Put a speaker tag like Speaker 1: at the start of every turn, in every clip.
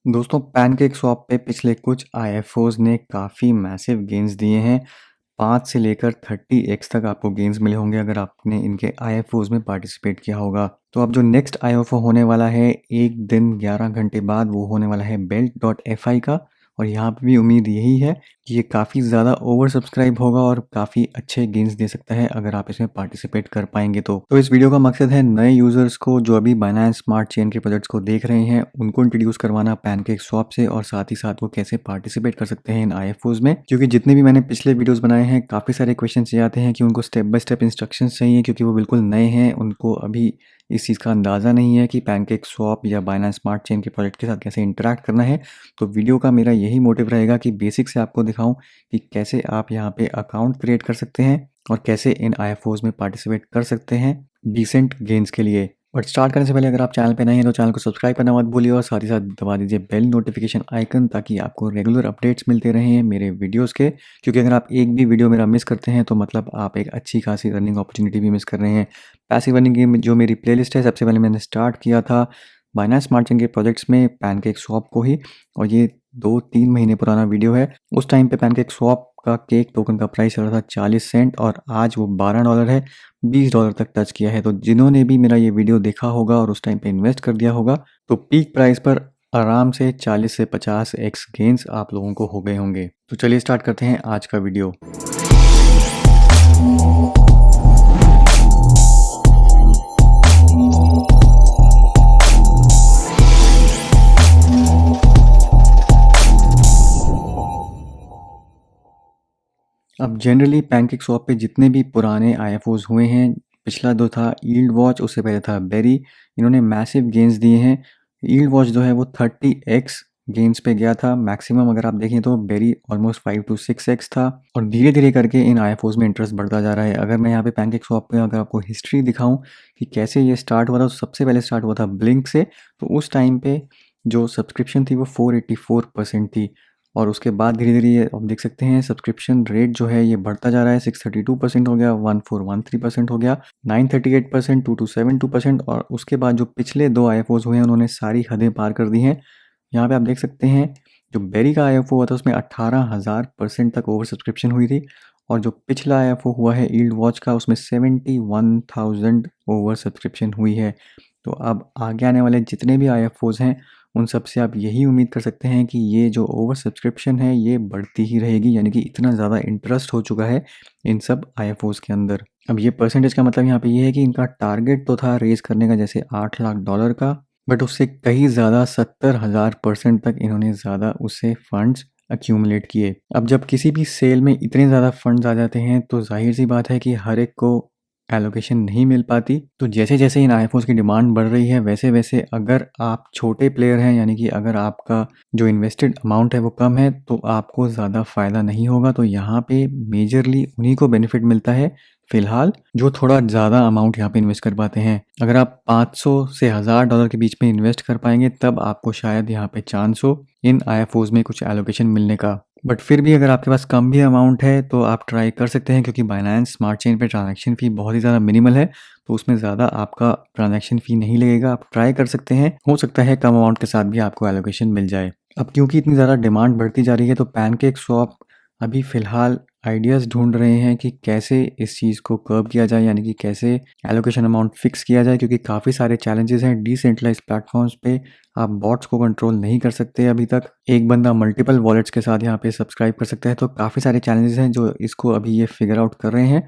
Speaker 1: दोस्तों pancake swap पे पिछले कुछ आईएफओज ने काफ़ी मैसिव गेन्स दिए हैं। 5 से लेकर 30x तक आपको गेन्स मिले होंगे अगर आपने इनके आईएफओज में पार्टिसिपेट किया होगा। तो अब जो नेक्स्ट आईएफओ होने वाला है 1 दिन 11 घंटे बाद वो होने वाला है Belt.fi का। और यहाँ पे भी उम्मीद यही है कि ये काफ़ी ज़्यादा ओवर सब्सक्राइब होगा और काफ़ी अच्छे गेन्स दे सकता है अगर आप इसमें पार्टिसिपेट कर पाएंगे तो इस वीडियो का मकसद है नए यूज़र्स को जो अभी बाइनेंस स्मार्ट चेन के प्रोजेक्ट्स को देख रहे हैं उनको इंट्रोड्यूस करवाना पैनकेक स्वैप से, और साथ ही साथ वो कैसे पार्टिसिपेट कर सकते हैं इन आईएफओज में। क्योंकि जितने भी मैंने पिछले वीडियोस बनाए हैं काफ़ी सारे क्वेश्चन ये आते हैं कि उनको स्टेप बाय स्टेप इंस्ट्रक्शंस चाहिए, क्योंकि वो बिल्कुल नए हैं, उनको अभी इस चीज़ का अंदाज़ा नहीं है कि पैनकेक स्वैप या बाइनेंस स्मार्ट चेन के प्रोजेक्ट के साथ कैसे इंटरैक्ट करना है। तो वीडियो का मेरा यही मोटिव रहेगा कि बेसिक से आपको दिखाऊं कि कैसे आप यहाँ पे अकाउंट क्रिएट कर सकते हैं और कैसे इन आईएफओज में पार्टिसिपेट कर सकते हैं डिसेंट गेन्स के लिए। बट स्टार्ट करने से पहले अगर आप चैनल पे नए हैं तो चैनल को सब्सक्राइब करना मत भूलिए और साथ ही साथ दबा दीजिए बेल नोटिफिकेशन आइकन, ताकि आपको रेगुलर अपडेट्स मिलते रहें मेरे वीडियोस के। क्योंकि अगर आप एक भी वीडियो मेरा मिस करते हैं तो मतलब आप एक अच्छी खासी अर्निंग अपॉर्चुनिटी भी मिस कर रहे हैं। पैसिव अर्निंग की जो मेरी प्लेलिस्ट है, सबसे पहले मैंने स्टार्ट किया था बाइनेंस स्मार्ट चेन के प्रोजेक्ट्स में पैनकेक स्वैप को ही, और ये 2-3 महीने पुराना वीडियो है। उस टाइम पे पैनकेक स्वैप का केक टोकन का प्राइस चल रहा था 40 सेंट और आज वो $12 है, $20 तक टच किया है। तो जिन्होंने भी मेरा ये वीडियो देखा होगा और उस टाइम पे इन्वेस्ट कर दिया होगा तो पीक प्राइस पर आराम से 40 से 50x गेन्स आप लोगों को हो गए होंगे। तो चलिए स्टार्ट करते हैं आज का वीडियो। अब जनरली पैनकेक स्वैप पे जितने भी पुराने आईएफओज हुए हैं, पिछला जो था यील्ड वॉच, उससे पहले था बेरी, इन्होंने मैसिव गेन्स दिए हैं। यील्ड वॉच जो है वो 30x गेन्स पे गया था मैक्सिमम, अगर आप देखें तो बेरी ऑलमोस्ट 5 to 6x था। और धीरे धीरे करके इन आईएफओज में इंटरेस्ट बढ़ता जा रहा है। अगर मैं यहाँ पे पैनकेक स्वैप पे अगर आपको हिस्ट्री दिखाऊं कि कैसे ये स्टार्ट हुआ था, तो सबसे पहले स्टार्ट हुआ था ब्लिंक से। तो उस टाइम पे जो सब्सक्रिप्शन थी वो 484% थी, और उसके बाद धीरे-धीरे ये आप देख सकते हैं सब्सक्रिप्शन रेट जो है ये बढ़ता जा रहा है। 632% हो गया, 1413% हो गया, 938%, 2272%, और उसके बाद जो पिछले 2 आईएफओज हुए हैं उन्होंने सारी हदें पार कर दी हैं। यहाँ पे आप देख सकते हैं जो बेरी का आईएफओ हुआ था उसमें 18,000% तक ओवर सब्सक्रिप्शन हुई थी, और जो पिछला आईएफओ हुआ है यील्ड वॉच का उसमें 71,000 ओवर सब्सक्रिप्शन हुई है। तो अब आगे आने वाले जितने भी आईएफओज हैं उन सब से आप यही उम्मीद कर सकते हैं कि ये जो ओवर सब्सक्रिप्शन है ये बढ़ती ही रहेगी, यानी कि इतना ज़्यादा इंटरेस्ट हो चुका है इन सब आईएफओज के अंदर। अब ये परसेंटेज का मतलब यहाँ पे ये है कि इनका टारगेट तो था रेज करने का जैसे $8 लाख का, बट उससे कहीं ज़्यादा 70,000% तक इन्होंने ज़्यादा उससे फंड्स अक्यूमुलेट किए। अब जब किसी भी सेल में इतने ज़्यादा फंड्स आ जाते हैं तो जाहिर सी बात है कि हर एक को एलोकेशन नहीं मिल पाती। तो जैसे जैसे इन आईएफओज की डिमांड बढ़ रही है वैसे वैसे अगर आप छोटे प्लेयर हैं, यानी कि अगर आपका जो इन्वेस्टेड अमाउंट है वो कम है, तो आपको ज़्यादा फ़ायदा नहीं होगा। तो यहाँ पे मेजरली उन्हीं को बेनिफिट मिलता है फिलहाल जो थोड़ा ज़्यादा अमाउंट यहाँ पे इन्वेस्ट कर पाते हैं। अगर आप 500 से $1,000 के बीच में इन्वेस्ट कर पाएंगे तब आपको शायद यहाँ पे चांस हो इन आईएफओज में कुछ एलोकेशन मिलने का। बट फिर भी अगर आपके पास कम भी अमाउंट है तो आप ट्राई कर सकते हैं, क्योंकि बाइनेंस स्मार्ट चेन पे ट्रांजैक्शन फ़ी बहुत ही ज़्यादा मिनिमल है, तो उसमें ज़्यादा आपका ट्रांजैक्शन फ़ी नहीं लगेगा। आप ट्राई कर सकते हैं, हो सकता है कम अमाउंट के साथ भी आपको एलोकेशन मिल जाए। अब क्योंकि इतनी ज़्यादा डिमांड बढ़ती जा रही है तो पैनकेक स्वैप अभी फ़िलहाल आइडियाज़ ढूंढ रहे हैं कि कैसे इस चीज़ को कर्ब किया जाए, यानी कि कैसे एलोकेशन अमाउंट फिक्स किया जाए, क्योंकि काफ़ी सारे चैलेंजेस हैं डिसेंट्रलाइज्ड प्लेटफॉर्म्स पे। आप बॉट्स को कंट्रोल नहीं कर सकते अभी तक, एक बंदा मल्टीपल वॉलेट्स के साथ यहाँ पे सब्सक्राइब कर सकता है। तो काफ़ी सारे चैलेंजेस हैं जो इसको अभी ये फिगर आउट कर रहे हैं।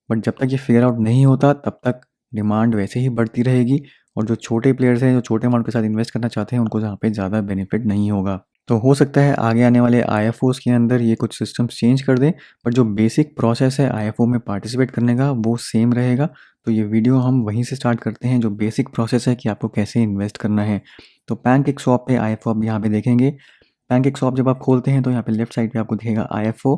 Speaker 1: बट जब तक ये फिगर आउट नहीं होता तब तक डिमांड वैसे ही बढ़ती रहेगी, और जो छोटे प्लेयर्स हैं जो छोटे अमाउंट के साथ इन्वेस्ट करना चाहते हैं उनको यहाँ पे ज़्यादा बेनिफिट नहीं होगा। तो हो सकता है आगे आने वाले आईएफओज के अंदर ये कुछ सिस्टम्स चेंज कर दें, पर जो बेसिक प्रोसेस है आईएफओ में पार्टिसिपेट करने का वो सेम रहेगा। तो ये वीडियो हम वहीं से स्टार्ट करते हैं, जो बेसिक प्रोसेस है कि आपको कैसे इन्वेस्ट करना है। तो पैनकेक स्वैप पे आईएफओ आप यहाँ पे देखेंगे। पैनकेक स्वैप जब आप खोलते हैं तो यहाँ पे लेफ्ट साइड पे आपको दिखेगा आईएफओ,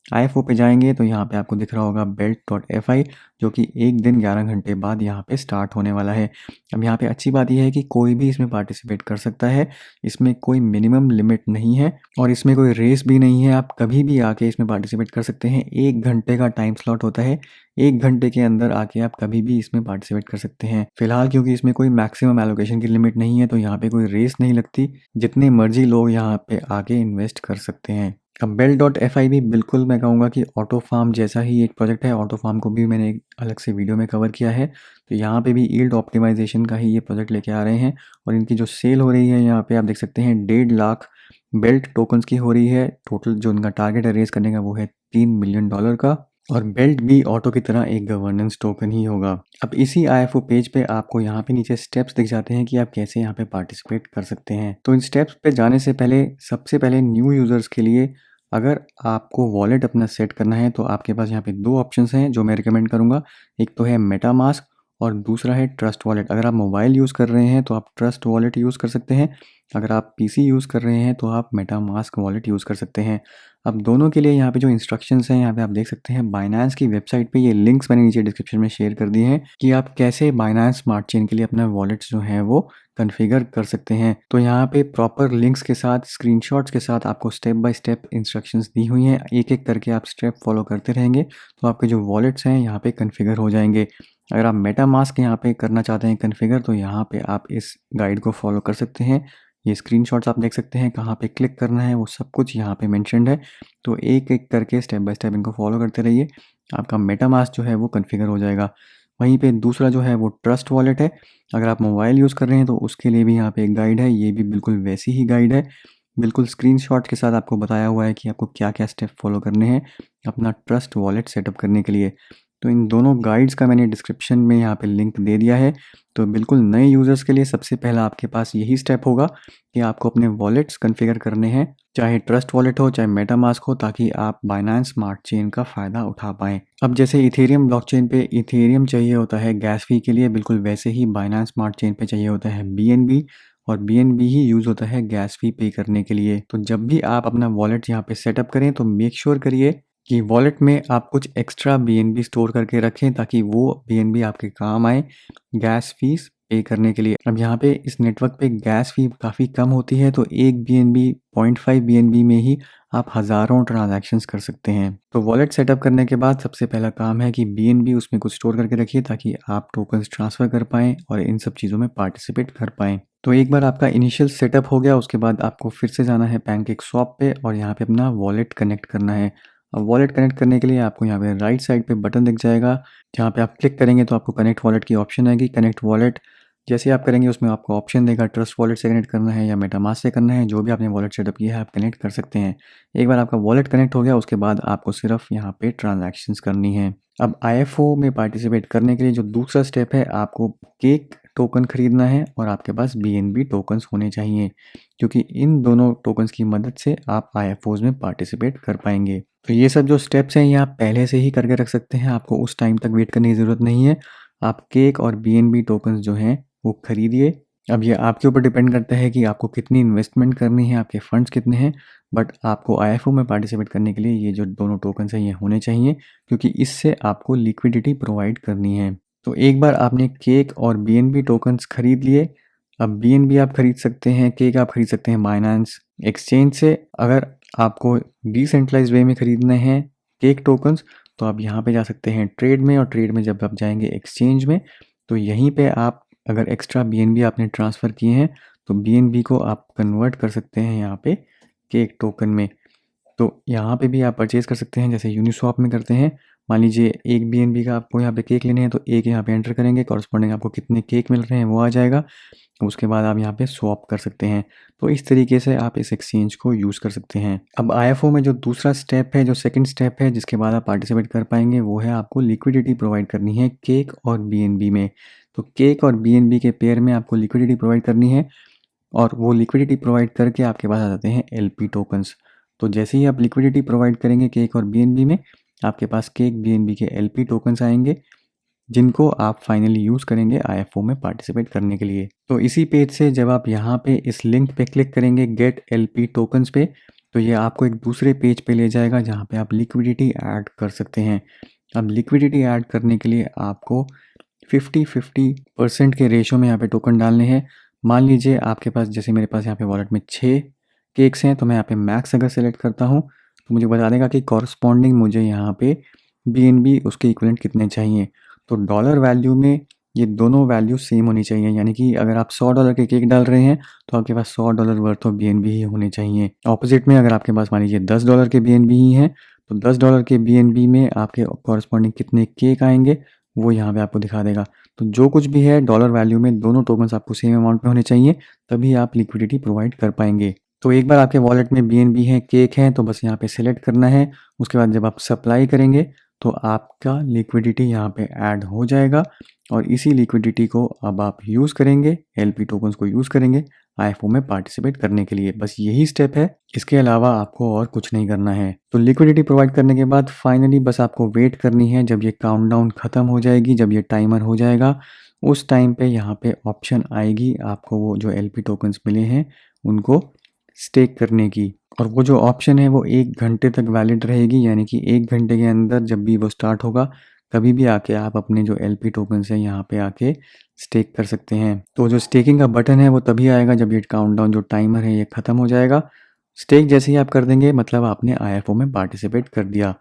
Speaker 1: IFO पे जाएंगे तो यहाँ पे आपको दिख रहा होगा belt.fi, जो कि एक दिन 11 घंटे बाद यहाँ पे स्टार्ट होने वाला है। अब यहाँ पे अच्छी बात यह है कि कोई भी इसमें पार्टिसिपेट कर सकता है, इसमें कोई मिनिमम लिमिट नहीं है और इसमें कोई रेस भी नहीं है। आप कभी भी आके इसमें पार्टिसिपेट कर सकते हैं। 1 घंटे का टाइम स्लॉट होता है, 1 घंटे के अंदर आके आप कभी भी इसमें पार्टिसिपेट कर सकते हैं। फिलहाल क्योंकि इसमें कोई मैक्सिमम एलोकेशन की लिमिट नहीं है तो यहाँ पे कोई रेस नहीं लगती, जितने मर्जी लोग यहाँ पे आके इन्वेस्ट कर सकते हैं। अब Bell.fi भी बिल्कुल मैं कहूँगा कि ऑटो फार्म जैसा ही एक प्रोजेक्ट है। ऑटो फार्म को भी मैंने एक अलग से वीडियो में कवर किया है, तो यहाँ पे भी यील्ड ऑप्टिमाइजेशन का ही ये प्रोजेक्ट लेके आ रहे हैं और इनकी जो सेल हो रही है यहाँ पे आप देख सकते हैं 1.5 लाख बेल्ट टोकन्स की हो रही है। टोटल जो उनका टारगेट है रेस करने का वो है $3 मिलियन का, और बेल्ट भी ऑटो की तरह एक गवर्नेंस टोकन ही होगा। अब इसी IFO पेज पे आपको यहाँ पे नीचे स्टेप्स दिख जाते हैं कि आप कैसे यहाँ पे पार्टिसिपेट कर सकते हैं। तो इन स्टेप्स पे जाने से पहले सबसे पहले न्यू यूज़र्स के लिए अगर आपको वॉलेट अपना सेट करना है तो आपके पास यहाँ पे 2 ऑप्शंस हैं जो मैं रिकमेंड करूँगा। एक तो है मेटामास्क और दूसरा है ट्रस्ट वॉलेट। अगर आप मोबाइल यूज़ कर रहे हैं तो आप ट्रस्ट वॉलेट यूज़ कर सकते हैं, अगर आप PC यूज़ कर रहे हैं तो आप मेटामास्क वॉलेट यूज़ कर सकते हैं। अब दोनों के लिए यहाँ पे जो इंस्ट्रक्शंस हैं यहाँ पे आप देख सकते हैं बाइनेंस की वेबसाइट पे, ये लिंक्स मैंने नीचे डिस्क्रिप्शन में शेयर कर दिए हैं कि आप कैसे बाइनेंस स्मार्ट चेन के लिए अपना वॉलेट्स जो है वो कॉन्फ़िगर कर सकते हैं। तो यहाँ पे प्रॉपर लिंक्स के साथ, स्क्रीनशॉट्स के साथ आपको स्टेप बाय स्टेप इंस्ट्रक्शंस दी हुई हैं। एक एक करके आप स्टेप फॉलो करते रहेंगे तो आपके जो वॉलेट्स हैं यहाँ पे कॉन्फ़िगर हो जाएंगे। अगर आप मेटामास्क यहाँ पे करना चाहते हैं कॉन्फ़िगर तो यहाँ पे आप इस गाइड को फॉलो कर सकते हैं। ये स्क्रीनशॉट्स आप देख सकते हैं, कहाँ पे क्लिक करना है वो सब कुछ यहाँ पे मेंशन्ड है। तो एक एक करके स्टेप बाय स्टेप इनको फॉलो करते रहिए, आपका मेटामास्क जो है वो कॉन्फ़िगर हो जाएगा। वहीं पे दूसरा जो है वो ट्रस्ट वॉलेट है। अगर आप मोबाइल यूज़ कर रहे हैं तो उसके लिए भी यहाँ पे एक गाइड है, ये भी बिल्कुल वैसी ही गाइड है। बिल्कुल स्क्रीनशॉट के साथ आपको बताया हुआ है कि आपको क्या-क्या स्टेप फॉलो करने हैं अपना ट्रस्ट वॉलेट सेटअप करने के लिए। तो इन दोनों गाइड्स का मैंने डिस्क्रिप्शन में यहाँ पे लिंक दे दिया है। तो बिल्कुल नए यूज़र्स के लिए सबसे पहला आपके पास यही स्टेप होगा कि आपको अपने वॉलेट्स कॉन्फ़िगर करने हैं, चाहे ट्रस्ट वॉलेट हो, चाहे मेटामास्क हो, ताकि आप बाइनेंस स्मार्ट चेन का फ़ायदा उठा पाएँ। अब जैसे इथेरियम ब्लॉकचेन पे इथेरियम चाहिए होता है गैस फ़ी के लिए, बिल्कुल वैसे ही बाइनेंस स्मार्ट चेन पे चाहिए होता है BNB, और BNB ही यूज़ होता है गैस फ़ी पे करने के लिए। तो जब भी आप अपना वॉलेट यहाँ पे सेटअप करें तो मेक श्योर करिए कि वॉलेट में आप कुछ एक्स्ट्रा BNB स्टोर करके रखें ताकि वो BNB आपके काम आए गैस फीस पे करने के लिए। अब यहाँ पे इस नेटवर्क पे गैस फी काफ़ी कम होती है, तो एक BNB 0.5 BNB में ही आप हज़ारों ट्रांजैक्शंस कर सकते हैं। तो वॉलेट सेटअप करने के बाद सबसे पहला काम है कि BNB उसमें कुछ स्टोर करके रखिए ताकि आप टोकन्स ट्रांसफ़र कर पाएँ और इन सब चीज़ों में पार्टिसिपेट कर पाएँ। तो एक बार आपका इनिशियल सेटअप हो गया उसके बाद आपको फिर से जाना है पैनकेकस्वैप पे और यहाँ पे अपना वॉलेट कनेक्ट करना है। अब वॉलेट कनेक्ट करने के लिए आपको यहाँ पे राइट साइड पे बटन दिख जाएगा, जहाँ पे आप क्लिक करेंगे तो आपको कनेक्ट वॉलेट की ऑप्शन आएगी। कनेक्ट वॉलेट जैसे आप करेंगे उसमें आपको ऑप्शन देगा ट्रस्ट वॉलेट से कनेक्ट करना है या मेटामास्क से करना है, जो भी आपने वॉलेट सेटअप किया है आप कनेक्ट कर सकते हैं। एक बार आपका वॉलेट कनेक्ट हो गया उसके बाद आपको सिर्फ यहाँ पे ट्रांजैक्शंस करनी है। अब IFO में पार्टिसिपेट करने के लिए जो दूसरा स्टेप है, आपको केक टोकन खरीदना है और आपके पास BNB टोकन्स होने चाहिए, क्योंकि इन दोनों टोकन्स की मदद से आप IFOs में पार्टिसिपेट कर पाएंगे। तो ये सब जो स्टेप्स हैं ये आप पहले से ही करके रख सकते हैं, आपको उस टाइम तक वेट करने की ज़रूरत नहीं है। आप केक और BNB टोकन्स जो हैं वो खरीदिए। अब ये आपके ऊपर डिपेंड करता है कि आपको कितनी इन्वेस्टमेंट करनी है, आपके फंड्स कितने हैं, बट आपको IFO में पार्टिसिपेट करने के लिए ये जो दोनों टोकन्स हैं ये होने चाहिए, क्योंकि इससे आपको लिक्विडिटी प्रोवाइड करनी है। तो एक बार आपने केक और BNB टोकन्स खरीद लिए, अब BNB आप खरीद सकते हैं, केक आप खरीद सकते हैं बाइनेंस एक्सचेंज से। अगर आपको डिसेंट्रलाइज्ड वे में खरीदने हैं केक टोकन्स तो आप यहाँ पे जा सकते हैं ट्रेड में, और ट्रेड में जब आप जाएंगे एक्सचेंज में तो यहीं पे आप अगर एक्स्ट्रा BNB आपने ट्रांसफ़र किए हैं तो BNB को आप कन्वर्ट कर सकते हैं यहाँ पे केक टोकन में। तो यहाँ पे भी आप परचेज़ कर सकते हैं जैसे यूनिस्वैप में करते हैं। मान लीजिए एक BNB का आपको यहाँ पे केक लेने हैं तो एक यहाँ पे एंटर करेंगे, कॉरस्पॉन्डिंग आपको कितने केक मिल रहे हैं वो आ जाएगा, उसके बाद आप यहाँ पे स्वैप कर सकते हैं। तो इस तरीके से आप इस एक्सचेंज को यूज़ कर सकते हैं। अब IFO में जो दूसरा स्टेप है, जो सेकंड स्टेप है जिसके बाद आप पार्टिसिपेट कर पाएंगे, वो है आपको लिक्विडिटी प्रोवाइड करनी है केक और BNB में। तो केक और BNB के पेयर में आपको लिक्विडिटी प्रोवाइड करनी है और वो लिक्विडिटी प्रोवाइड करके आपके पास आ जाते हैं LP टोकन्स। तो जैसे ही आप लिक्विडिटी प्रोवाइड करेंगे केक और BNB में, आपके पास केक BNB के LP टोकन्स आएंगे जिनको आप फाइनली यूज़ करेंगे IFO में पार्टिसिपेट करने के लिए। तो इसी पेज से जब आप यहाँ पे इस लिंक पे क्लिक करेंगे गेट LP टोकन्स पे, तो ये आपको एक दूसरे पेज पे ले जाएगा जहाँ पे आप लिक्विडिटी ऐड कर सकते हैं। अब लिक्विडिटी ऐड करने के लिए आपको 50-50% के रेशो में यहाँ पे टोकन डालने हैं। मान लीजिए आपके पास, जैसे मेरे पास यहाँ पे वॉलेट में 6 केक्स हैं, तो मैं यहाँ पे मैक्स अगर सेलेक्ट करता हूँ तो मुझे बता देगा कि कॉरस्पॉन्डिंग मुझे यहाँ पे BNB उसके इक्विवेलेंट कितने चाहिए। तो डॉलर वैल्यू में ये दोनों वैल्यू सेम होनी चाहिए, यानी कि अगर आप $100 के केक डाल रहे हैं तो आपके पास $100 वर्थ ऑफ BNB ही होने चाहिए। ऑपोजिट में अगर आपके पास मान लीजिए $10 के BNB ही हैं तो $10 के BNB में आपके कॉरस्पॉन्डिंग कितने केक आएंगे वो यहाँ पे आपको दिखा देगा। तो जो कुछ भी है डॉलर वैल्यू में दोनों टोकन्स आपको सेम अमाउंट में होने चाहिए, तभी आप लिक्विडिटी प्रोवाइड कर पाएंगे। तो एक बार आपके वॉलेट में BNB है, केक हैं, तो बस यहाँ पे सिलेक्ट करना है। उसके बाद जब आप सप्लाई करेंगे तो आपका लिक्विडिटी यहाँ पे ऐड हो जाएगा और इसी लिक्विडिटी को अब आप यूज़ करेंगे, LP टोकन्स को यूज़ करेंगे IFO में पार्टिसिपेट करने के लिए। बस यही स्टेप है, इसके अलावा आपको और कुछ नहीं करना है। तो लिक्विडिटी प्रोवाइड करने के बाद फाइनली बस आपको वेट करनी है। जब ये काउंटडाउन ख़त्म हो जाएगी, जब ये टाइमर हो जाएगा, उस टाइम पे यहाँ पे ऑप्शन आएगी आपको वो जो LP टोकन्स मिले हैं उनको स्टेक करने की। और वो जो ऑप्शन है वो 1 घंटे तक वैलिड रहेगी, यानी कि 1 घंटे के अंदर जब भी वो स्टार्ट होगा कभी भी आके आप अपने जो LP टोकन्स हैं यहाँ पे आके स्टेक कर सकते हैं। तो जो स्टेकिंग का बटन है वो तभी आएगा जब ये काउंटडाउन जो टाइमर है ये ख़त्म हो जाएगा। स्टेक जैसे ही आप कर देंगे मतलब आपने IFO में पार्टिसिपेट कर दिया।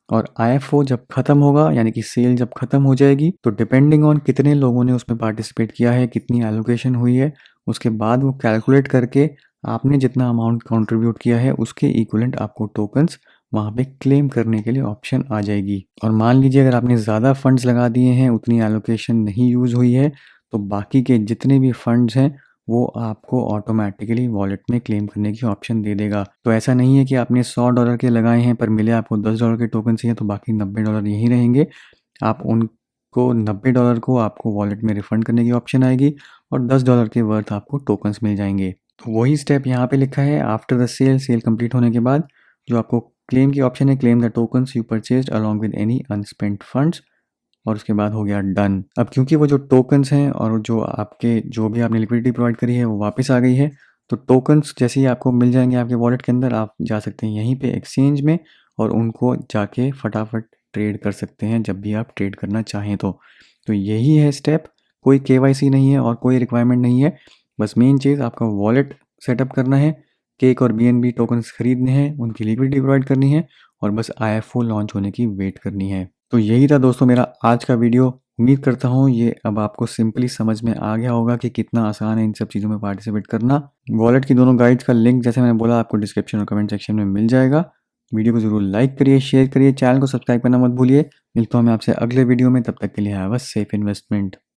Speaker 1: और IFO जब ख़त्म होगा, यानी कि सेल जब ख़त्म हो जाएगी, तो डिपेंडिंग ऑन कितने लोगों ने उसमें पार्टिसिपेट किया है, कितनी एलोकेशन हुई है, उसके बाद वो कैलकुलेट करके आपने जितना अमाउंट कंट्रीब्यूट किया है उसके इक्विवेलेंट आपको टोकन्स वहाँ पे क्लेम करने के लिए ऑप्शन आ जाएगी। और मान लीजिए अगर आपने ज़्यादा फंड्स लगा दिए हैं, उतनी एलोकेशन नहीं यूज़ हुई है, तो बाकी के जितने भी फंड्स हैं वो आपको ऑटोमेटिकली वॉलेट में क्लेम करने की ऑप्शन दे देगा। तो ऐसा नहीं है कि आपने $100 के लगाए हैं पर मिले आपको $10 के टोकन चाहिए तो बाकी $90 यहीं रहेंगे। आप उनको $90 को आपको वॉलेट में रिफंड करने की ऑप्शन आएगी और $10 के वर्थ आपको टोकन्स मिल जाएंगे। तो वही स्टेप यहाँ पे लिखा है, आफ्टर द सेल कंप्लीट होने के बाद जो आपको क्लेम की ऑप्शन है, claim the tokens you purchased along with any unspent funds, और उसके बाद हो गया डन। अब क्योंकि वो जो टोकन्स हैं और जो आपके जो भी आपने लिक्विडिटी प्रोवाइड करी है वो वापस आ गई है, तो टोकन्स जैसे ही आपको मिल जाएंगे आपके वॉलेट के अंदर, आप जा सकते हैं यहीं पे एक्सचेंज में और उनको जाके फटाफट ट्रेड कर सकते हैं जब भी आप ट्रेड करना चाहें तो यही है स्टेप। कोई KYC नहीं है और कोई रिक्वायरमेंट नहीं है, बस मेन चीज़ आपका वॉलेट सेटअप करना है, केक और BNB टोकन्स खरीदने हैं, उनकी लिक्विडिटी प्रोवाइड करनी है और बस IFO लॉन्च होने की वेट करनी है। तो यही था दोस्तों मेरा आज का वीडियो। उम्मीद करता हूँ ये अब आपको सिंपली समझ में आ गया होगा कि कितना आसान है इन सब चीज़ों में पार्टिसिपेट करना। वॉलेट की दोनों गाइड्स का लिंक जैसे मैंने बोला आपको डिस्क्रिप्शन और कमेंट सेक्शन में मिल जाएगा। वीडियो को ज़रूर लाइक करिए, शेयर करिए, चैनल को सब्सक्राइब करना मत भूलिए। मिलता हूँ मैं आपसे अगले वीडियो में, तब तक के लिए हैव अ सेफ इन्वेस्टमेंट।